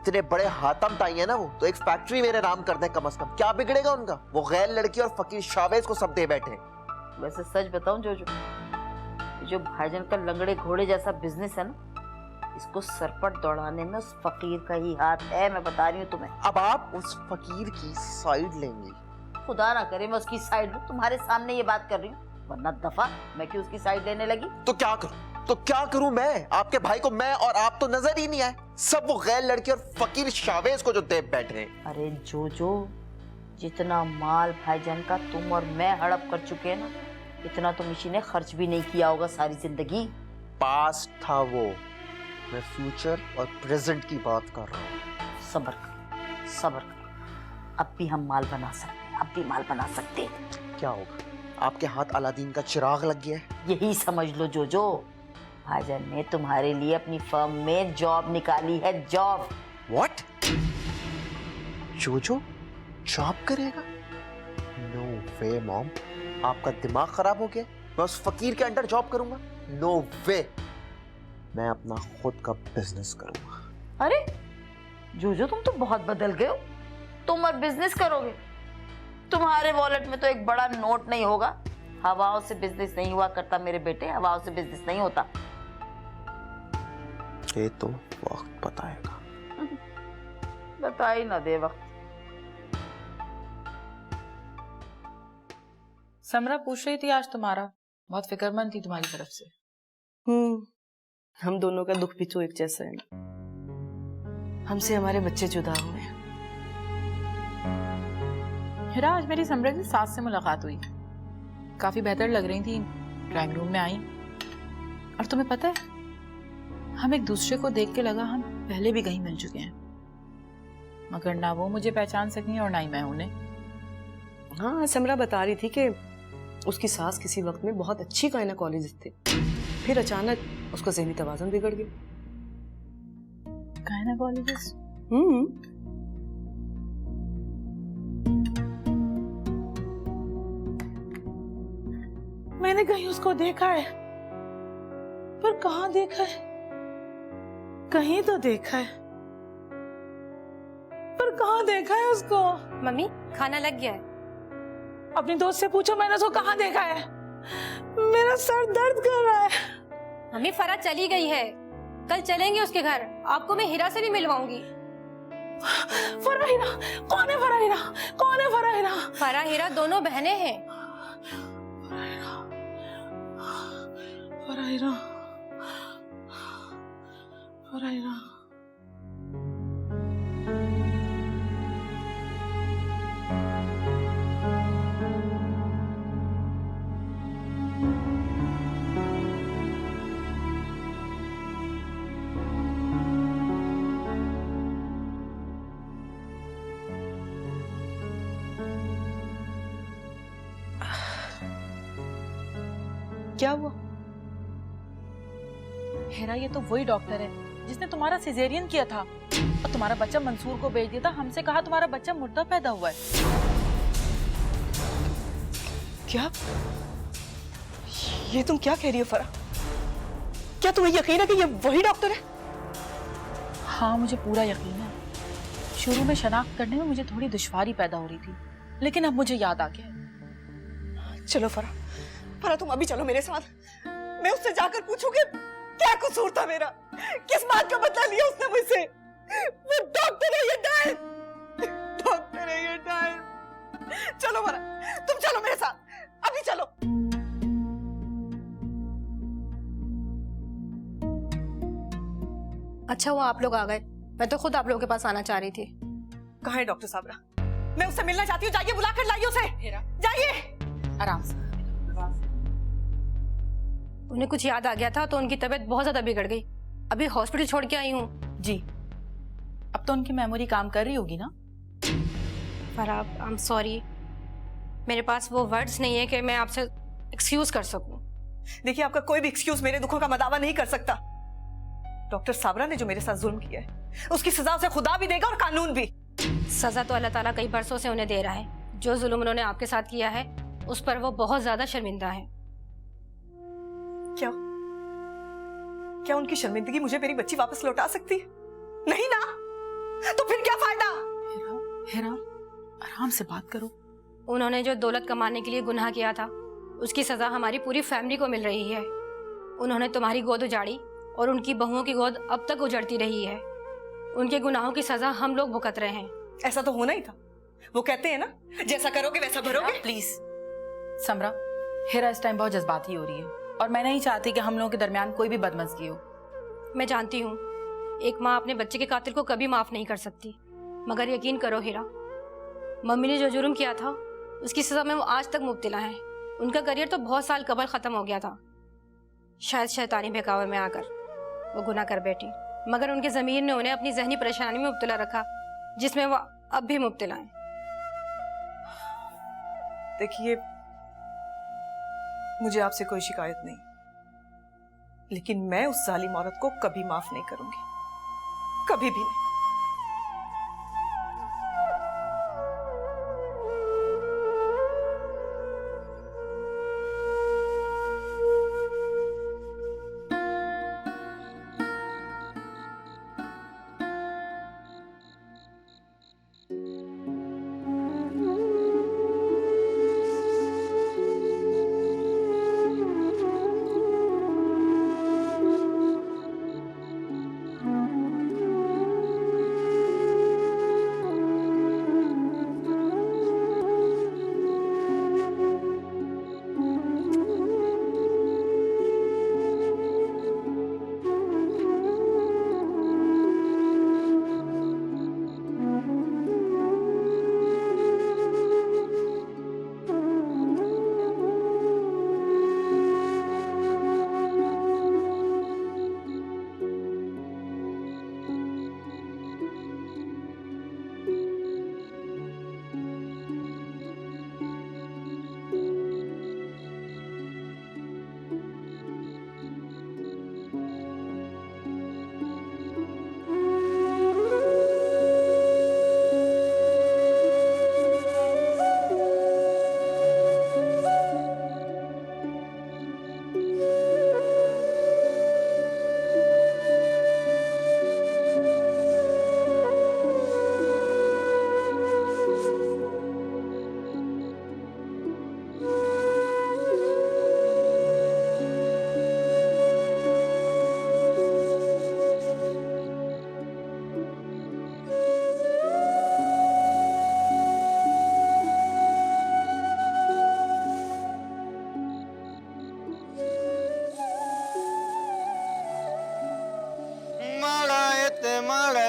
इतने बड़े हातम ताई है ना वो, तो एक फैक्ट्री मेरे नाम कर दे कम से कम, क्या बिगड़ेगा उनका? वो गैर लड़की और फकीर शावेज को सब दे बैठे। वैसे सच बताऊं जो भाईजान का लंगड़े घोड़े जैसा बिजनेस है ना, इसको सरपट दौड़ाने में उस फकीर का ही हाथ है, मैं बता रही हूँ तुम्हें। अब आप उस फकीर की साइड लेंगी? खुदा ना करे मैं उसकी साइड लूं, तुम्हारे सामने ये बात कर रही हूँ, वरना दफा मैं क्यों उसकी साइड लेने लगी? तो क्या करूं मैं? आपके भाई को मैं और आप तो नजर ही नहीं आए, सब वो गैर लड़की और फकीर शावेज को जो दे बैठे। अरे जो जितना माल भाईजान का तुम और मैं हड़प कर चुके हैं ना, इतना तो मिशी ने खर्च भी नहीं किया होगा सारी जिंदगी। पास्ट था वो, मैं फ्यूचर और प्रेजेंट की बात कर रहा हूँ। सब्र कर, अब भी हम माल बना सकते हैं, क्या होगा? आपके हाथ अलादीन का चिराग लग गया है? यही समझ लो जो भाईजान ने तुम्हारे लिए अपनी फर्म में जॉब निकाली है, जॉब। व्हाट? जो जॉब करेगा? नो वे मॉम, आपका दिमाग खराब हो गया? मैं उस फकीर के अंडर जॉब करूंगा? नो वे, मैं अपना खुद का बिजनेस करूंगा। अरे जो तुम तो बहुत बदल गए हो, तुम और बिजनेस करोगे? तुम्हारे वॉलेट में तो एक बड़ा नोट नहीं होगा। हवाओं से बिजनेस नहीं हुआ करता मेरे बेटे, हवाओं से बिजनेस नहीं होता। ये तो वक्त बताएगा। बता ही ना दे वक्त। समरा पूछ रही थी आज तुम्हारा, बहुत फिक्रमंद थी तुम्हारी तरफ से। हम दोनों का दुख भी तो एक जैसा है ना, हमसे हमारे बच्चे जुदा हुए। हिरा, आज मेरी समरा की सास से मुलाकात हुई, काफी बेहतर लग रही थी, ड्राइंग रूम में आई। और तुम्हें पता है, हम एक दूसरे को देख के लगा हम पहले भी कहीं मिल चुके हैं, मगर ना वो मुझे पहचान सकी और ना ही मैं उन्हें। हाँ, समरा बता रही थी कि उसकी सास किसी वक्त में बहुत अच्छी गायनेकोलॉजिस्ट थी, फिर अचानक उसका ज़हनी तवाज़ुन बिगड़ गया। गायनेकोलॉजिस्ट? मैंने कहीं उसको देखा है, पर कहाँ देखा है? कहीं तो देखा है, पर कहाँ देखा है उसको? मम्मी, खाना लग गया है। अपनी दोस्त से पूछो मैंने उसको कहाँ देखा है। मेरा सर दर्द कर रहा है। मम्मी, फराह चली गई है, कल चलेंगे उसके घर, आपको मैं हीरा से भी मिलवाऊंगी। फराहीरा? कौन है फराहीरा? कौन है फराहीरा? फराह हीरा दोनों बहनें हैं। फराहीरा, फराहीरा। क्या हुआ? हेरा, ये तो वही डॉक्टर है जिसने तुम्हारा सिजेरियन किया था और तुम्हारा बच्चा मंसूर को भेज दिया था, हमसे कहा तुम्हारा बच्चा मुर्दा पैदा हुआ है। क्या? ये तुम क्या कह रही हो फराह? क्या तुम्हें यकीन है कि ये वही डॉक्टर है? हाँ, मुझे पूरा यकीन है। शुरू में शनाख्त करने में मुझे थोड़ी दुश्वारी पैदा हो रही थी, लेकिन अब मुझे याद आ गया। चलो फराह, तुम अभी चलो मेरे साथ। मैं उससे जाकर पूछूंगी क्या कसूर था मेरा, किस बात का बदला लिया उसने मुझसे। वो डॉक्टर है, ये डायल डॉक्टर है, ये डायल। चलो फराह, तुम चलो मेरे साथ, अभी चलो। अच्छा हुआ आप लोग आ गए, मैं तो खुद आप लोगों के पास आना चाह रही थी। कहाँ है डॉक्टर साबरा? मैं उससे मिलना चाहती हूँ, जाइए बुला कर लाइए उसे। जाइए। आराम से। उन्हें कुछ याद आ गया था तो उनकी तबीयत बहुत ज्यादा बिगड़ गई, अभी हॉस्पिटल छोड़ के आई हूँ। जी, अब तो उनकी मेमोरी काम कर रही होगी ना? फराह, आई एम सॉरी, मेरे पास वो वर्ड्स नहीं है कि मैं आपसे एक्सक्यूज कर सकूं। देखिए, आपका कोई भी एक्सक्यूज मेरे दुखों का मदावा नहीं कर सकता। डॉक्टर साबरा ने जो मेरे साथ जुल्म किया है, उसकी सजा उसे खुदा भी देगा और कानून भी। सजा तो अल्लाह ताला कई बरसों से उन्हें दे रहा है। जो जुल्म उन्होंने आपके साथ किया है उस पर वो बहुत ज्यादा शर्मिंदा है। क्या उनकी शर्मिंदगी मुझे मेरी बच्ची वापस लौटा सकती है? नहीं ना। तो फिर क्या फायदा? हेरा, हेरा, आराम से बात करो। उन्होंने जो दौलत कमाने के लिए गुनाह किया था, उसकी सजा हमारी पूरी फैमिली को मिल रही है। उन्होंने तुम्हारी गोद उजाड़ी और उनकी बहुओं की गोद अब तक उजड़ती रही है। उनके गुनाहों की सजा हम लोग भुगत रहे हैं। ऐसा तो होना ही था। वो कहते हैं ना, जैसा करोगे वैसा भरोगे। प्लीज समरा, हेरा इस टाइम बहुत जज्बाती हो रही है और मैं नहीं चाहती कि हम लोगों के दरमियान कोई भी बदमज़गी हो। मैं जानती हूँ एक माँ अपने बच्चे के कातिल को कभी माफ नहीं कर सकती, मगर यकीन करो हीरा, मम्मी ने जो जुर्म किया था उसकी सजा में वो आज तक मुब्तला है। उनका करियर तो बहुत साल कबल खत्म हो गया था। शायद शैतानी बहकावे में आकर वो गुनाह कर बैठी, मगर उनके ज़मीर ने उन्हें अपनी जहनी परेशानी में मुब्तला रखा, जिसमें वो अब भी मुब्तला है। देखिए, मुझे आपसे कोई शिकायत नहीं, लेकिन मैं उस जालिम औरत को कभी माफ नहीं करूंगी, कभी भी नहीं।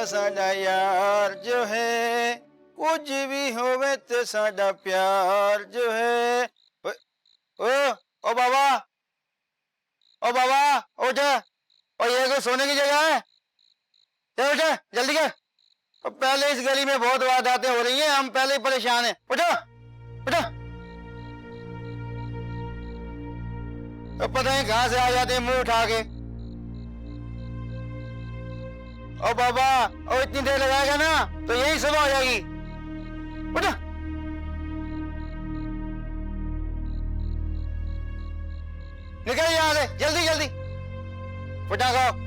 साडा यार जो है, कुछ भी होवे ते साडा प्यार जो है। ओ बाबा, ओ बाबा उठ, और ये कोई सोने की जगह है? चल उठ जल्दी कर। पहले इस गली में बहुत वारदातें हो रही हैं, हम पहले ही परेशान हैं। उठो उठो। तो पता नहीं कहां से आ जाते हैं मुंह उठा के। ओ बाबा, और इतनी देर लगाएगा ना तो यही सुबह हो जाएगी। उठो। निकल यहाँ से जल्दी जल्दी, उठा खाओ।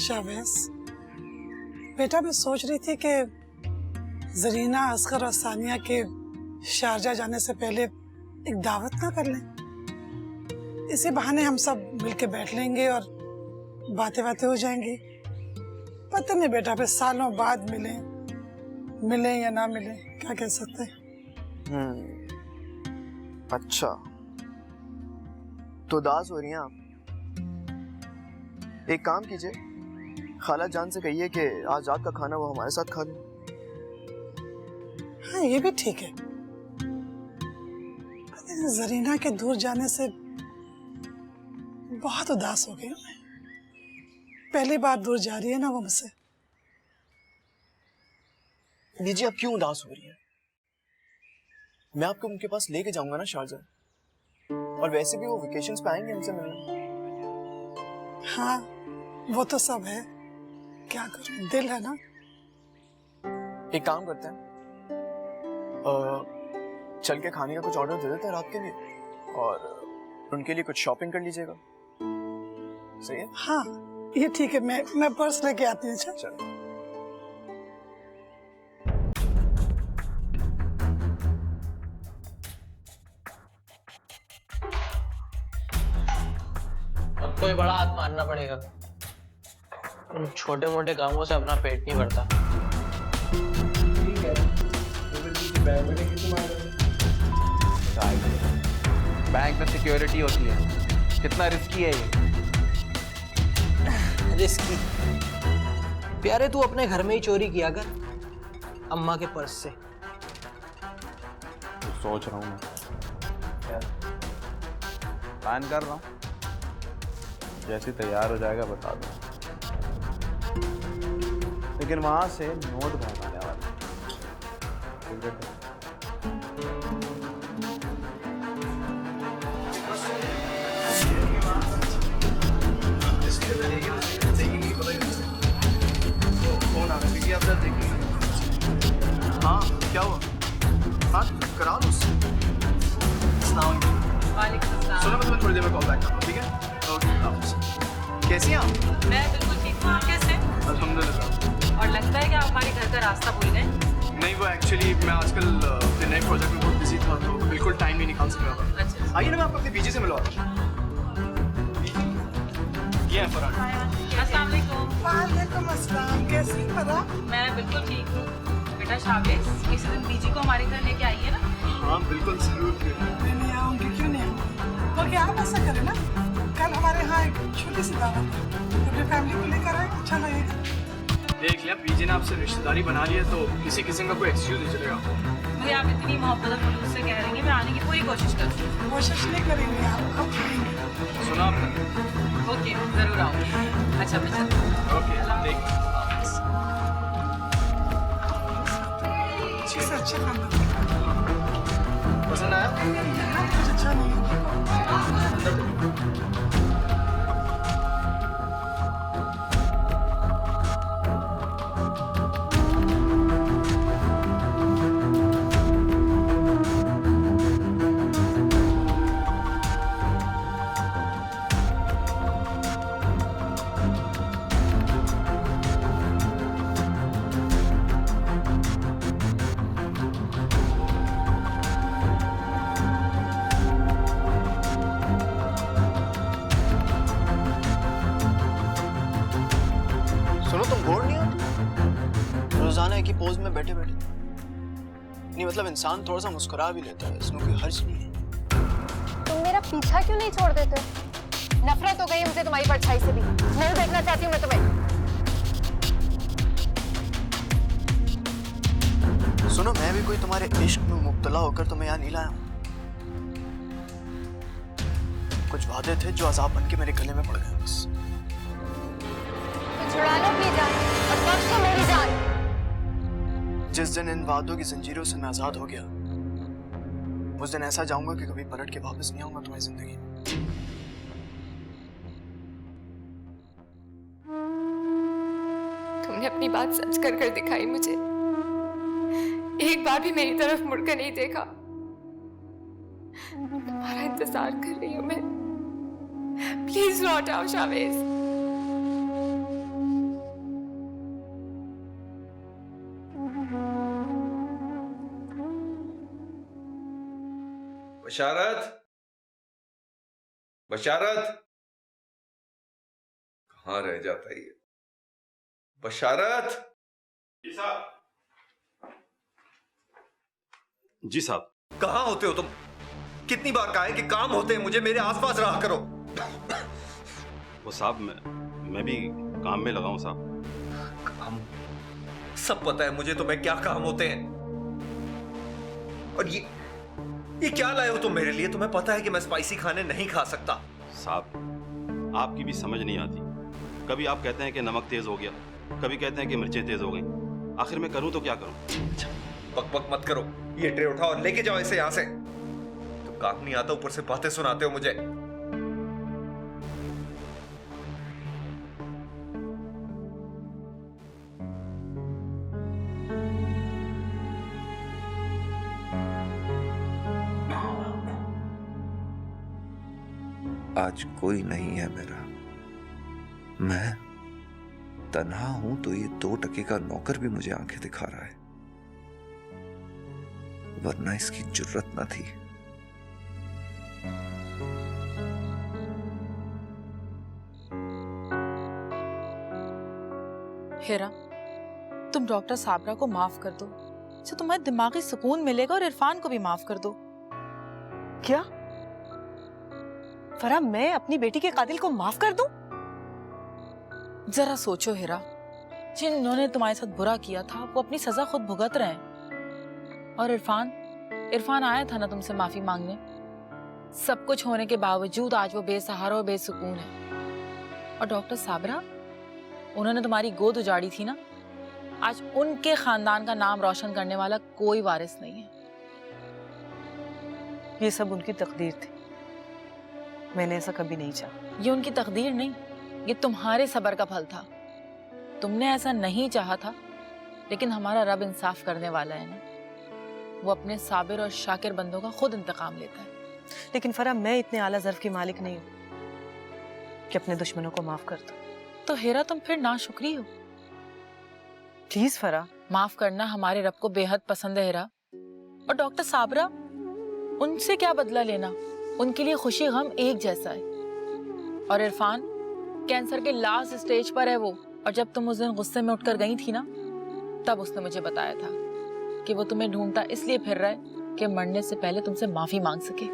शाहबाज बेटा, मैं सोच रही थी कि जरीना, असगर और सानिया के शारजा जाने से पहले एक दावत ना कर लें। इसी बहाने हम सब मिलके बैठ लेंगे और बातें बातें हो जाएंगी। पता नहीं बेटा, फिर सालों बाद मिलें या ना मिलें, क्या कह सकते हैं। अच्छा, तो उदास हो रही हैं आप? एक काम कीजिए, खाला जान से कहिए कि आज रात का खाना वो हमारे साथ खा लें। हाँ, ये भी ठीक है। जरीना के दूर जाने से बहुत उदास हो गई हूँ मैं। पहली बार दूर जा रही है ना वो मुझसे। लीजिए, आप क्यों उदास हो रही हैं? मैं आपको उनके पास लेके जाऊंगा ना शारजा, और वैसे भी वो वेकेशंस पे आएंगे हमसे मिलने। हाँ वो तो सब है, क्या करूं, दिल है ना। एक काम करते हैं, चल के खाने का कुछ ऑर्डर दे देते हैं रात के लिए, और उनके लिए कुछ शॉपिंग कर लीजिएगा। सही है? हाँ ये ठीक है, मैं पर्स लेके आती हूँ। अच्छा चलो। अब कोई बड़ा हाथ मारना पड़ेगा, उन छोटे मोटे कामों से अपना पेट नहीं भरता। बैंक में सिक्योरिटी होती है, कितना रिस्की है ये। रिस्की? प्यारे तू अपने घर में ही चोरी किया कर, अम्मा के पर्स से। सोच रहा हूँ मैं, प्लान कर रहा हूँ, जैसे तैयार हो जाएगा बता दो। लेकिन वहां से नोट बहुत आने वाले हैं। हाँ क्या हुआ? हाँ करा लो उससे। सुनो मैं तुम्हें थोड़ी देर में कॉल बैक करूँगा, ठीक है? ओके। कैसी हैं आप? मैं बिल्कुल ठीक हूँ, आप कैसे? अल्हम्दुलिल्लाह। और लगता है कि आप हमारे घर का रास्ता भूल गए। नहीं वो एक्चुअली मैं आजकल अपने नए प्रोजेक्ट में बहुत बिजी था, तो बिल्कुल टाइम नहीं निकाल सक रहा था। अच्छा। आइए ना मैं आपको अपने बीजी से मिलवाता हूँ। ये है फरहान। अस्सलाम वालेकुम। वालेकुम अस्सलाम, कैसी पता? मैं बिल्कुल ठीक हूँ। बेटा शाबिश, किसी दिन बीजी को हमारे घर लेके आइए ना। हाँ बिल्कुल जरूर। मैं नहीं आऊंगी, क्यों नहीं आऊंगी? बल्कि आप ऐसा करें ना, कल हमारे यहाँ एक छोटी सी दावत है, अपनी फैमिली को लेकर आए, अच्छा लगेगा। देख लिया बीजी ने आपसे रिश्तेदारी बना ली है, तो किसी किस्म का कोई एक्सक्यूज नहीं चलेगा। मुझे आप इतनी मोहब्बत और खुलूस से कह रही हैं, मैं आने की पूरी कोशिश करूँगी। कोशिश नहीं करेंगे आप करेंगे। सुना आपने? ओके जरूर आऊँगी। अच्छा मैं चलती हूँ। ओके देख अच्छे से अच्छा खाना पसंद आया? कुछ अच्छा नहीं है। सुनो तुम बोर नहीं हो रोजाना एक ही पोज में बैठे बैठे? नहीं मतलब इंसान थोड़ा सा मुस्कुरा भी लेता है, इसमें कोई हर्ज नहीं है। तुम मेरा पीछा क्यों नहीं छोड़ देते? नफरत हो गई मुझे तुम्हारी परछाई से भी, नहीं देखना चाहती हूँ मैं तुम्हें। सुनो मैं भी कोई तुम्हारे इश्क में मुब्तला होकर तुम्हें यहाँ नहीं लाया हूँ। कुछ वादे थे जो अज़ाब बन के मेरे गले में पड़ गए बस। तो छुड़ा लो अपनी जान और बख्श दो मेरी जान। जिस दिन इन वादों की जंजीरों से मैं आजाद हो गया, उस दिन ऐसा जाऊंगा कि कभी पलट के वापस नहीं आऊंगा तुम्हारी जिंदगी में। तुमने अपनी बात सच कर कर दिखाई मुझे, एक बार भी मेरी तरफ मुड़कर नहीं देखा। तुम्हारा इंतजार कर रही हूं मैं, प्लीज लौट आओ शावेज। बशारत, बशारत कहाँ रह जाता है ये? बशारत। जी साहब। कहाँ होते हो तुम? कितनी बार कहा है कि काम होते हैं मुझे, मेरे आसपास रहा करो। वो साहब मैं भी काम में लगा हूं साहब। काम? सब पता है मुझे तुम्हें क्या काम होते हैं। और ये क्या लाए हो तुम मेरे लिए? तुम्हें पता है कि मैं स्पाइसी खाने नहीं खा सकता। साहब आपकी भी समझ नहीं आती, कभी आप कहते हैं कि नमक तेज हो गया, कभी कहते हैं कि मिर्चें तेज हो गई। आखिर मैं करूं तो क्या करूं? बक बक मत करो, ये ट्रे उठाओ और लेके जाओ इसे यहां से। तो काम नहीं आता, ऊपर से बातें सुनाते हो मुझे। आज कोई नहीं है मेरा। मैं तन्हा हूं तो ये 2 टके का नौकर भी मुझे आंखें दिखा रहा है, वरना इसकी जुर्रत न थी। हेरा, तुम डॉक्टर साबरा को माफ कर दो, इससे तुम्हें दिमागी सुकून मिलेगा, और इरफान को भी माफ कर दो। क्या फरा, मैं अपनी बेटी के कातिल को माफ कर दूं? जरा सोचो हेरा, जिन्होंने तुम्हारे साथ बुरा किया था वो अपनी सजा खुद भुगत रहे हैं। और इरफान आया था ना तुमसे माफी मांगने। सब कुछ होने के बावजूद आज वो बेसहारा और बेसुकून है। और डॉक्टर साबरा, उन्होंने तुम्हारी गोद उजाड़ी थी ना, आज उनके खानदान का नाम रोशन करने वाला कोई वारिस नहीं है। ये सब उनकी तकदीर थी, मैंने ऐसा कभी नहीं चाहा। ये उनकी तकदीर नहीं, ये तुम्हारे सब्र का फल था। तुमने ऐसा नहीं चाहा था, लेकिन हमारा रब इंसाफ करने वाला है ना, वो अपने साबिर और शाकिर बंदों का खुद इंतकाम लेता है। लेकिन फरा, मैं इतने आला ज़र्फ की मालिक नहीं हूं कि अपने दुश्मनों को माफ कर दूं। तो हेरा, तुम फिर नाशुक्री हो। प्लीज फरा, माफ करना हमारे रब को बेहद पसंद है हेरा। और डॉक्टर साबरा, उनसे क्या बदला लेना, उनके लिए खुशी गम एक जैसा है। और इरफान कैंसर के लास्ट स्टेज पर है वो, और जब तुम उस दिन गुस्से में उठकर गई थी ना, तब उसने मुझे बताया था कि वो तुम्हें ढूंढता इसलिए फिर रहा है कि मरने से पहले तुमसे माफी मांग सके।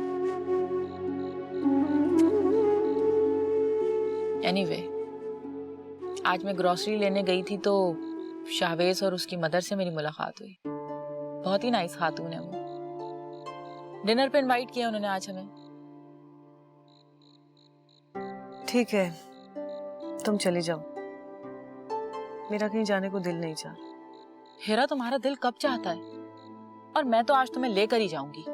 एनीवे, आज मैं ग्रोसरी लेने गई थी तो शाहवेज और उसकी मदर से मेरी मुलाकात हुई। बहुत ही नाइस खातून है वो। डिनर पे इनवाइट किया उन्होंने आज हमें। ठीक है, तुम चली जाओ, मेरा कहीं जाने को दिल नहीं चाह। हेरा, तुम्हारा दिल कब चाहता है? और मैं तो आज तुम्हें लेकर ही जाऊंगी।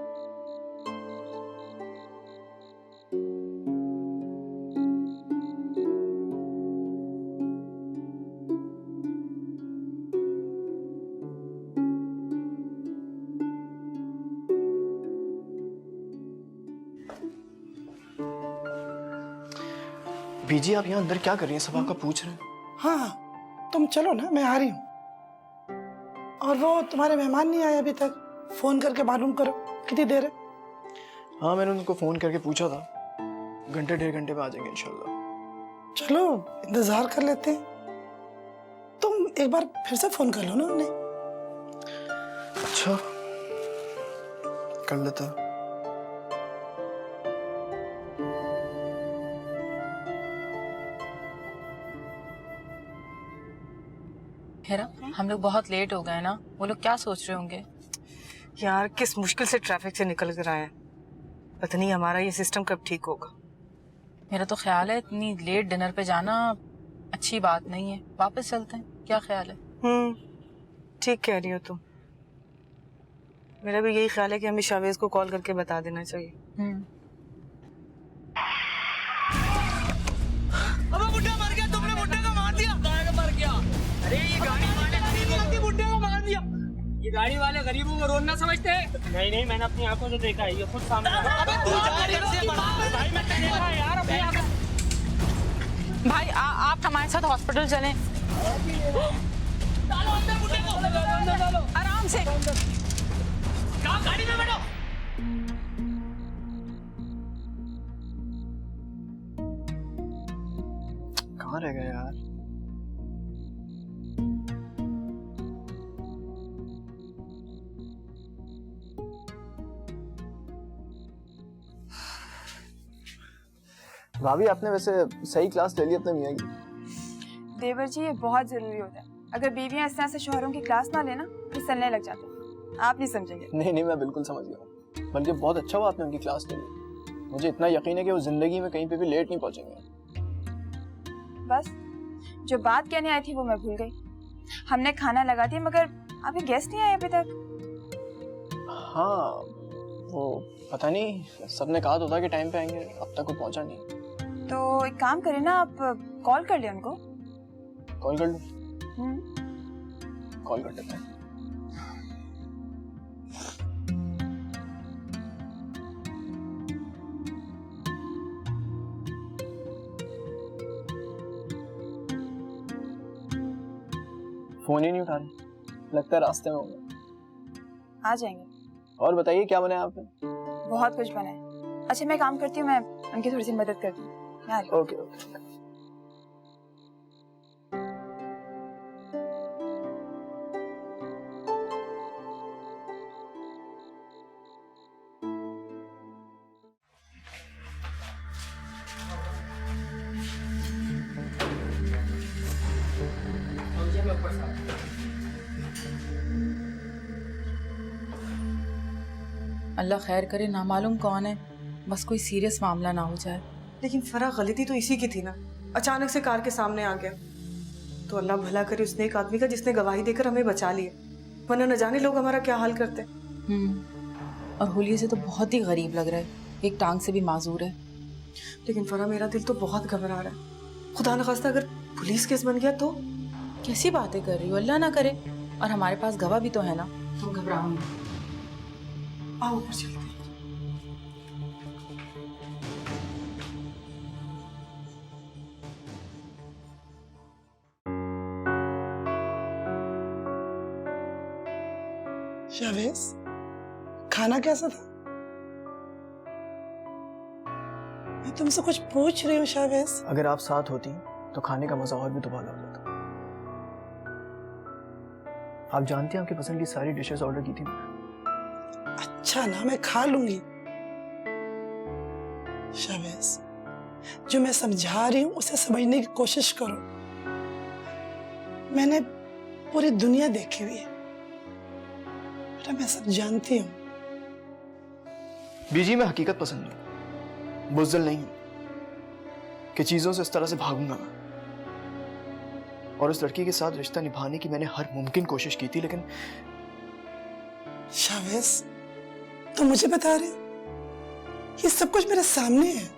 बीजी, आप यहाँ अंदर क्या कर रही हैं? सब आपका पूछ रहे हैं। हाँ, तुम चलो ना, मैं आ रही हूँ। और वो तुम्हारे मेहमान नहीं आए अभी तक, फोन करके मालूम करो कितनी देर है। हाँ, मैंने उनको फोन करके पूछा था, घंटे 1.5 घंटे में आ जाएंगे इंशाल्लाह। चलो इंतजार कर लेते हैं। तुम एक बार फिर से फोन कर लो ना उन्हें। अच्छा, कर लेता हूँ। हेरा, हम लोग बहुत लेट हो गए ना, वो लोग क्या सोच रहे होंगे? यार, किस मुश्किल से ट्रैफिक से निकल कर आए, पता नहीं हमारा ये सिस्टम कब ठीक होगा। मेरा तो ख्याल है इतनी लेट डिनर पे जाना अच्छी बात नहीं है, वापस चलते हैं। क्या ख्याल है? ठीक कह रही हो तुम। मेरा भी यही ख्याल है कि हमें शावेज को कॉल करके बता देना चाहिए। अबे बुड्ढा मर गया, तुमने बुड्ढे को मार दिया। कहाँ मर गया? अरे ये गाड़ी वाले गरीबों के बुड्ढे को मार दिया। ये गाड़ी वाले गरीबों को रोना समझते हैं? नहीं, मैंने अपनी आंखों से देखा है, ये खुद सामने। अबे तू भाई, मैं देखा यार अपनी आंखों। भाई आप हमारे साथ हॉस्पिटल चलें। डालो अंदर बुड्ढे को, अंदर डालो आराम से। कहाँ? गाड़ी में बैठो। कहाँ रह गए यार? भाभी, आपने वैसे सही क्लास ले ली अपने मियाँ की। देवर जी, ये बहुत जरूरी होता है। अगर बीवियां इस तरह से शौहरों की क्लास ना लेना तो सलने लग जाते हैं। आप नहीं समझेंगे। नहीं, मैं बिल्कुल समझ गया हूँ। बल्कि बहुत अच्छा हुआ आपने उनकी क्लास ले ली। मुझे इतना यकीन है कि वो जिंदगी में कहीं पे भी लेट नहीं पहुंचेंगे। बस जो बात कहने आई थी वो मैं भूल गई। हमने खाना लगा दिया, मगर अभी गेस्ट नहीं आए अभी तक। हाँ, वो पता नहीं, सबने कहा तो था कि टाइम पे आएंगे, अब तक वो पहुंचा नहीं। तो एक काम करें ना, आप कॉल कर ले उनको। कॉल कर लूं? कॉल कर लेते हैं। फोन ही नहीं उठा रहे, लगता है रास्ते में होंगे। आ जाएंगे। और बताइए क्या बनाया आपने? बहुत कुछ बना है। अच्छा मैं काम करती हूँ, मैं उनकी थोड़ी सी मदद करती हूँ। मैं आ रही हूँ। Okay okay. अल्लाह खैर करे, ना मालूम कौन है, बस कोई सीरियस मामला ना हो जाए। लेकिन फरा गलती तो इसी की थी ना, अचानक से कार के सामने आ गया। तो अल्लाह भला करे उसने एक आदमी का जिसने गवाही देकर हमें बचा लिया, वरना न जाने लोग हमारा क्या हाल करते। और होलिये से तो बहुत ही गरीब लग रहा है, एक टांग से भी माजूर है। लेकिन फरा मेरा दिल तो बहुत घबरा रहा है। खुदा न खास्ता अगर पुलिस केस बन गया तो? कैसी बातें कर रही हो, अल्लाह ना करे। और हमारे पास गवाह भी तो है ना, तुम घबराओ नहीं। आओ ऊपर चलते हैं। शावेज, खाना कैसा था? मैं तुमसे कुछ पूछ रही हूँ शावेज। अगर आप साथ होती तो खाने का मजा और भी दुबारा हो जाता। आप जानती हैं आपकी पसंद की सारी डिशेस ऑर्डर की थी। अच्छा ना, मैं खा लूंगी। शावेज, जो मैं समझा रही हूँ उसे समझने की कोशिश करो। मैंने पूरी दुनिया देखी हुई है बेटा, मैं सब जानती हूँ। बीजी, मैं हकीकत पसंद हूँ, बुज़दिल नहीं हूँ कि चीजों से इस तरह से भागूंगा। और उस लड़की के साथ रिश्ता निभाने की मैंने हर मुमकिन कोशिश की थी, लेकिन शावेज, तुम मुझे बता रहे हो? ये सब कुछ मेरे सामने है,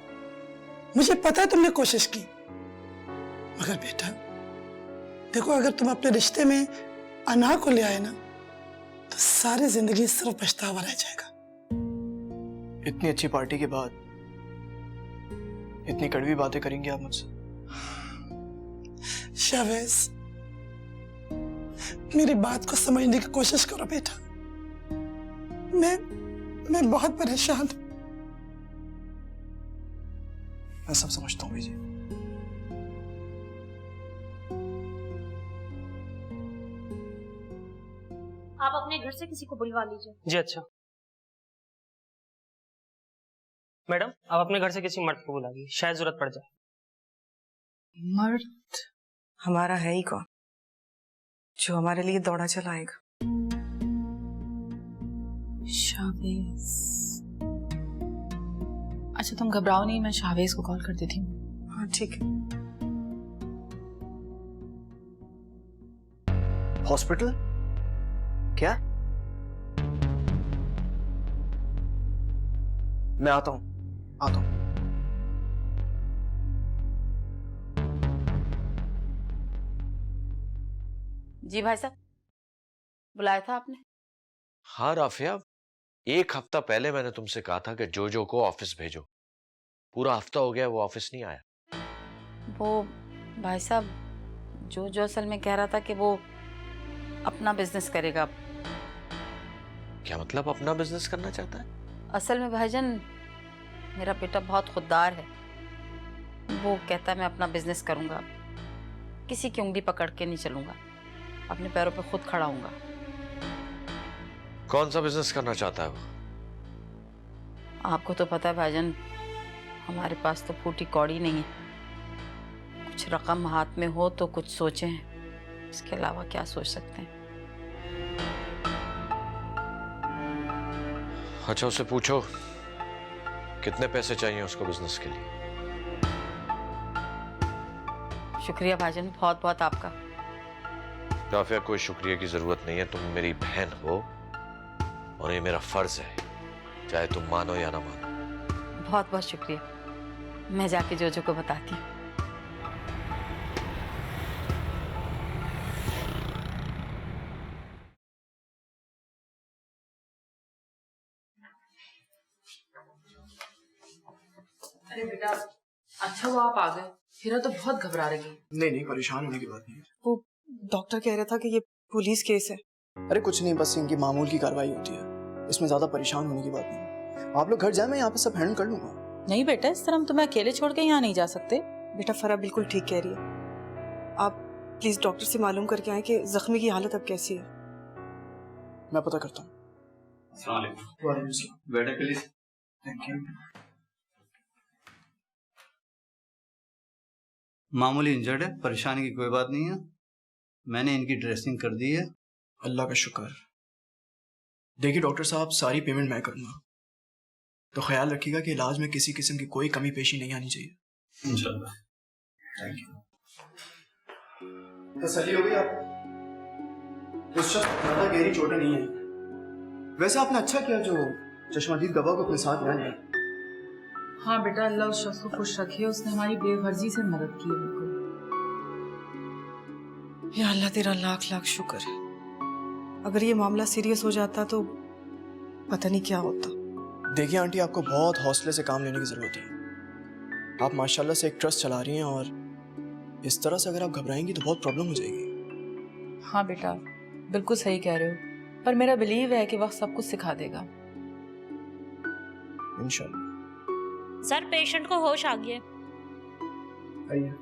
मुझे पता है तुमने कोशिश की। मगर बेटा देखो, अगर तुम अपने रिश्ते में अना को ले आए ना, तो सारी जिंदगी सिर्फ पछतावा रह जाएगा। इतनी अच्छी पार्टी के बाद इतनी कड़वी बातें करेंगे आप मुझसे? शावेज, मेरी बात को समझने की कोशिश करो बेटा। मैं बहुत परेशान हूं। मैं सब समझता हूँ बीजी। आप अपने घर से किसी को बुलवा लीजिए। जी अच्छा। मैडम, आप अपने घर से किसी मर्द को बुला लीजिए, शायद जरूरत पड़ जाए। मर्द? हमारा है ही कौन जो हमारे लिए दौड़ा चलाएगा? शावेज। अच्छा तुम घबराओ नहीं, मैं शावेज को कॉल कर देती हूँ। हाँ ठीक है। हॉस्पिटल? क्या? मैं आता हूँ। जी भाई साहब, बुलाया था आपने? हाँ राफिया, एक हफ्ता पहले मैंने तुमसे कहा था कि जोजो को ऑफिस भेजो। पूरा हफ्ता हो गया, वो ऑफिस नहीं आया। वो भाई साहब, जो असल में कह रहा था कि वो अपना बिजनेस करेगा। क्या मतलब अपना बिजनेस करना चाहता है? असल में भाईजान, मेरा बेटा बहुत खुददार है। वो कहता है मैं अपना बिजनेस करूंगा, किसी की उंगली पकड़ के नहीं चलूंगा, अपने पैरों पे खुद खड़ा होऊंगा। कौन सा बिजनेस करना चाहता है वो? आपको तो पता है भाईजान, हमारे पास तो फूटी कौड़ी नहीं है। कुछ रकम हाथ में हो तो कुछ सोचें, इसके अलावा क्या सोच सकते हैं। अच्छा उससे पूछो कितने पैसे चाहिए उसको बिजनेस के लिए। शुक्रिया भाईजान, बहुत बहुत आपका। राफिया, कोई शुक्रिया की जरूरत नहीं है, तुम मेरी बहन हो और ये मेरा फर्ज है, चाहे तुम मानो या ना मानो। बहुत बहुत शुक्रिया। मैं जाके जोजो को बताती हूँ। अरे बेटा, अच्छा वो आप आ गए। हीरा तो बहुत घबरा रही है। नहीं, परेशान होने की बात नहीं है। वो डॉक्टर कह रहा था कि ये पुलिस केस है। अरे कुछ नहीं, बस इनकी मामूल की कार्रवाई होती है, इसमें ज्यादा परेशान होने की बात नहीं। आप लोग घर जाए, मैं यहाँ पे सब हैंडल कर लूंगा। नहीं बेटा, इस तरह हम तुम्हें अकेले छोड़ के यहाँ नहीं जा सकते। बेटा फरा बिल्कुल ठीक कह रही है। आप प्लीज डॉक्टर से मालूम करके आए कि जख्मी की हालत अब कैसी है। मैं पता करता हूँ। बैठे प्लीज। Thank you. मामूली इंजर्ड है, परेशानी की कोई बात नहीं है। मैंने इनकी ड्रेसिंग कर दी है। अल्लाह का शुक्र। देखिए डॉक्टर साहब, सारी पेमेंट मैं करूंगा, तो ख्याल रखिएगा कि इलाज में किसी किस्म की कोई कमी पेशी नहीं आनी चाहिए। इंशाल्लाह। Thank you. तसल्ली हो गई आपको? उस शख्स ज्यादा गहरी चोटें नहीं है। वैसे आपने अच्छा किया जो चश्मदीद गवाह को अपने साथ न लिया। हाँ बेटा, अल्लाह उस शख्स को खुश रखे, उसने हमारी बेफर्जी से मदद की है। बिल्कुल। या अल्लाह तेरा लाख लाख शुक्र है। अगर ये मामला सीरियस हो जाता तो पता नहीं क्या होता। देखिए आंटी, आपको बहुत हौसले से काम लेने की जरूरत है। आप माशाल्लाह से एक ट्रस्ट चला रही हैं, और इस तरह से अगर आप घबराएंगी तो बहुत प्रॉब्लम हो जाएगी। हाँ बेटा, बिल्कुल सही कह रहे हो, पर मेरा बिलीव है कि वक्त सब कुछ सिखा देगा। इंशाल्लाह। सर, पेशेंट को होश आ गया। आइए।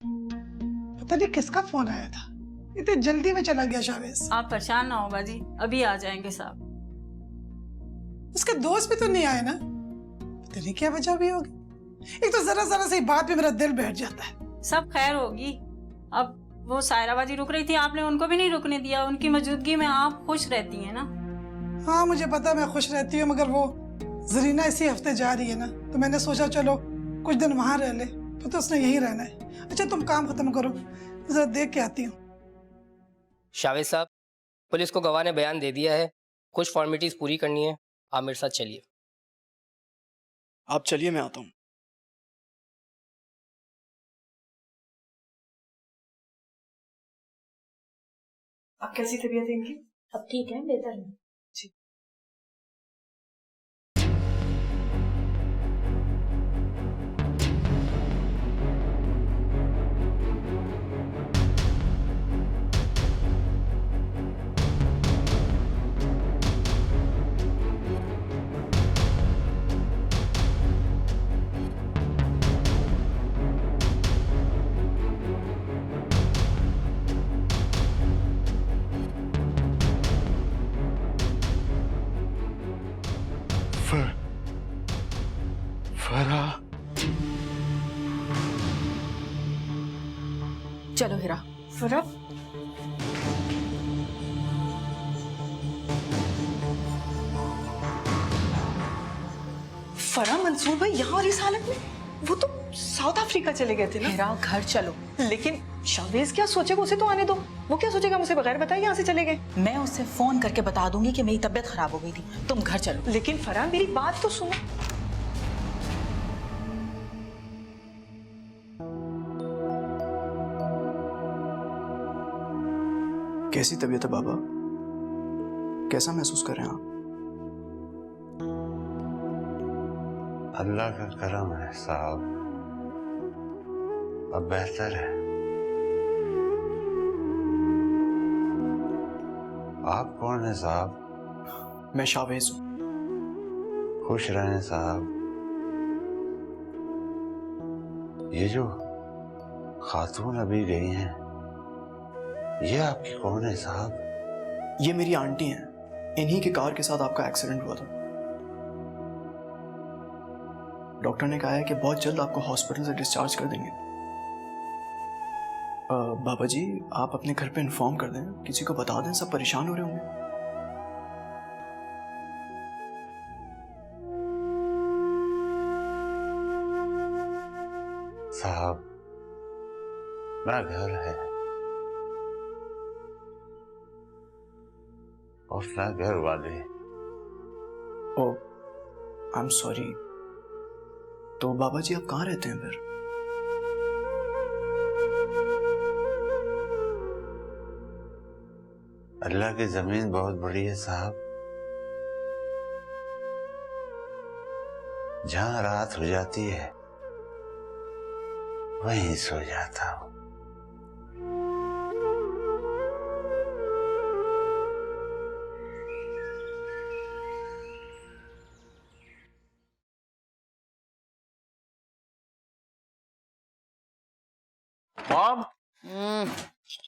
पता नहीं किसका फोन आया था, इतनी जल्दी में चला गया शावेज। आप परेशान ना हो बाजी, अभी आ जाएंगे साहब। उसके दोस्त भी तो नहीं आए ना, पता नहीं क्या वजह भी होगी। एक तो जरा जरा सी बात पे मेरा दिल बैठ जाता है। सब खैर होगी। अब वो सायरा बाजी रुक रही थी, आपने उनको भी नहीं रुकने दिया। उनकी मौजूदगी में आप खुश रहती हैं ना? हाँ मुझे पता, मैं खुश रहती हूँ, मगर वो जरीना इसी हफ्ते जा रही है ना, तो मैंने सोचा चलो कुछ दिन वहां रह ले, तो उसने यहीं रहना है। अच्छा तुम काम खत्म करो, जरा देख के आती हूँ। शावेद साहब, पुलिस को गवाह ने बयान दे दिया है, कुछ फॉर्मेलिटीज पूरी करनी है, आप मेरे साथ चलिए। आप चलिए, मैं आता हूँ। अब कैसी तबीयत है इनकी? अब ठीक है, बेहतर है। फरा, चलो हिरा। फरा, फरा, मंसूर भाई यहाँ और इस हालत में? वो तो साउथ अफ्रीका चले गए थे ना। हिरा घर चलो। लेकिन शावेज क्या सोचेगा, उसे तो आने दो। वो क्या सोचेगा मुझे बगैर बताए यहाँ से चले गए? मैं उससे फोन करके बता दूंगी कि मेरी तबीयत खराब हो गई थी, तुम घर चलो। लेकिन फरा मेरी बात तो सुनो। कैसी तबीयत है बाबा? कैसा महसूस कर रहे हैं आप? अल्लाह का करम है साहब, अब बेहतर है। आप कौन है साहब? मैं शावेज हूँ। खुश रहें साहब। ये जो खातून अभी गई हैं, ये आपकी कौन है साहब? ये मेरी आंटी हैं, इन्हीं की कार के साथ आपका एक्सीडेंट हुआ था। डॉक्टर ने कहा है कि बहुत जल्द आपको हॉस्पिटल से डिस्चार्ज कर देंगे। बाबा जी, आप अपने घर पे इन्फॉर्म कर दें, किसी को बता दें, सब परेशान हो रहे होंगे। साहब, ना घर है और ना घर वाले। ओ, आई एम सॉरी। तो बाबा जी आप कहाँ रहते हैं फिर? अल्लाह की जमीन बहुत बड़ी है साहब, जहां रात हो जाती है वहीं सो जाता हूं।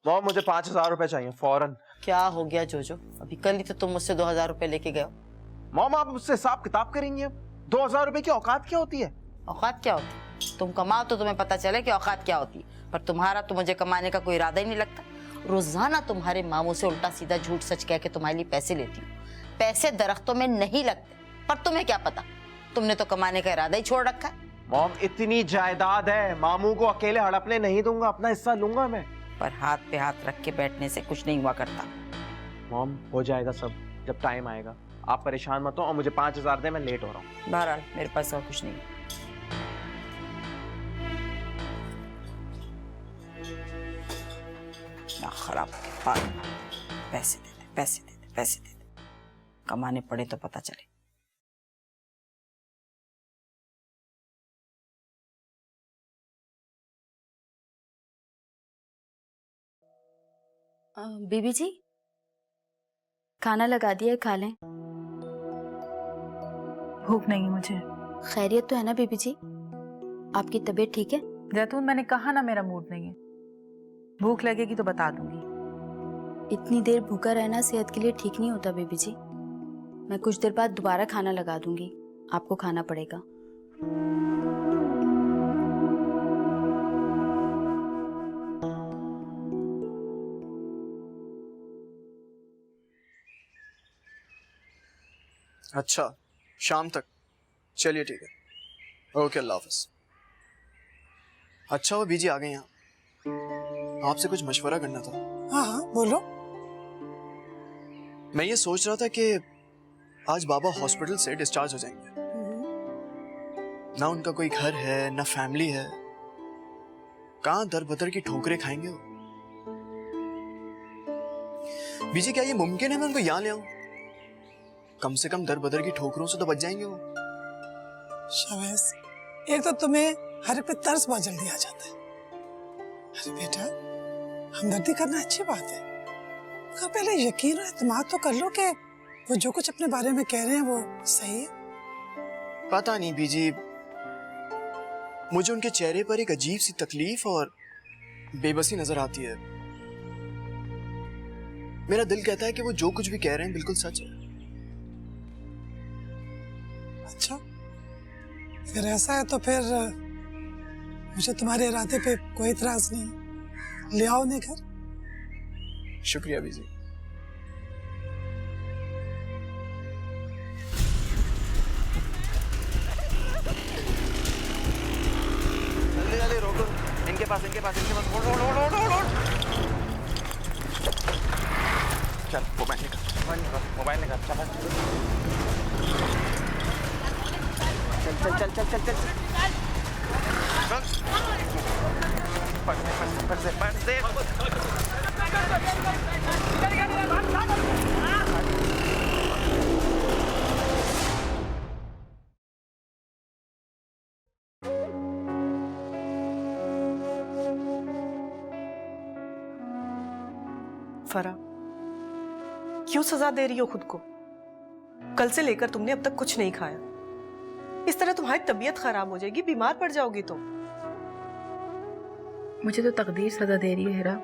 मॉम मुझे 5,000 रुपए चाहिए फौरन। क्या हो गया जोजो? अभी कल ही तो तुम मुझसे 2,000 रुपए लेके गए हो। मॉम आप मुझसे हिसाब किताब करेंगी? 2,000 रुपए की औकात क्या होती है? औकात क्या होती है? तुम कमाओ तो तुम्हें पता चले कि औकात क्या होती है, पर तुम्हारा तो मुझे कमाने का कोई इरादा ही नहीं लगता। रोजाना तुम्हारे मामू से उल्टा सीधा झूठ सच कह के तुम्हारे लिए पैसे लेती हूँ। पैसे दरख्तों में नहीं लगते, पर तुम्हें क्या पता, तुमने तो कमाने का इरादा ही छोड़ रखा है। मॉम इतनी जायदाद है, मामू को अकेले हड़पने नहीं दूंगा, अपना हिस्सा लूंगा मैं। पर हाथ पे हाथ रख के बैठने से कुछ नहीं हुआ करता। मॉम हो जाएगा सब जब टाइम आएगा, आप परेशान मत हो और मुझे 5,000 दे, मैं लेट हो रहा हूँ। बहरहाल मेरे पास और कुछ नहीं है। ना खराब पैसे दे दे, पैसे दे दे, पैसे दे दे, कमाने पड़े तो पता चले। बीबी जी, खाना लगा दिया, खा लें। भूख नहीं मुझे। खैरियत तो है ना बीबी जी? आपकी तबीयत ठीक है? जैतून, मैंने कहा ना मेरा मूड नहीं है। भूख लगेगी तो बता दूंगी। इतनी देर भूखा रहना सेहत के लिए ठीक नहीं होता बीबी जी। मैं कुछ देर बाद दोबारा खाना लगा दूंगी, आपको खाना पड़ेगा। अच्छा, शाम तक? चलिए ठीक है, ओके, अल्लाह हाफ़िज़। अच्छा वो बीजी आ गए यहाँ, आपसे कुछ मशवरा करना था। हाँ हाँ बोलो। मैं ये सोच रहा था कि आज बाबा हॉस्पिटल से डिस्चार्ज हो जाएंगे। ना उनका कोई घर है, ना फैमिली है, कहाँ दर बदर की ठोकरें खाएंगे वो। बीजी क्या ये मुमकिन है मैं उनको यहाँ ले आऊं? कम से कम दर बदर की ठोकरों से तो बच जाएंगे वो। शाबाश, एक तो तुम्हें हर एक पे तरस बहुत जल्दी आ जाता है। अरे बेटा, हमदर्दी करना अच्छी बात है, मगर पहले यकीन और एतमाद तो कर लो कि वो जो कुछ अपने बारे में कह रहे हैं वो सही है। पता नहीं बीजी, मुझे उनके चेहरे पर एक अजीब सी तकलीफ और बेबसी नजर आती है। मेरा दिल कहता है कि वो जो कुछ भी कह रहे हैं बिल्कुल सच है। अच्छा, अगर ऐसा है तो फिर मुझे तुम्हारे इरादे पे कोई इतराज नहीं, ले आओ उन्हें घर। शुक्रिया बीजी। जल्दी जल्दी रोको, इनके पास चल मोबाइल निकाल चल चल चल चल चल चल पर्स दे। फरा, क्यों सजा दे रही हो खुद को? कल से लेकर तुमने अब तक कुछ नहीं खाया। इस तरह तुम्हारी तबीयत खराब हो जाएगी, बीमार पड़ जाओगी तुम। मुझे तो तकदीर सजा दे रही है हेरा।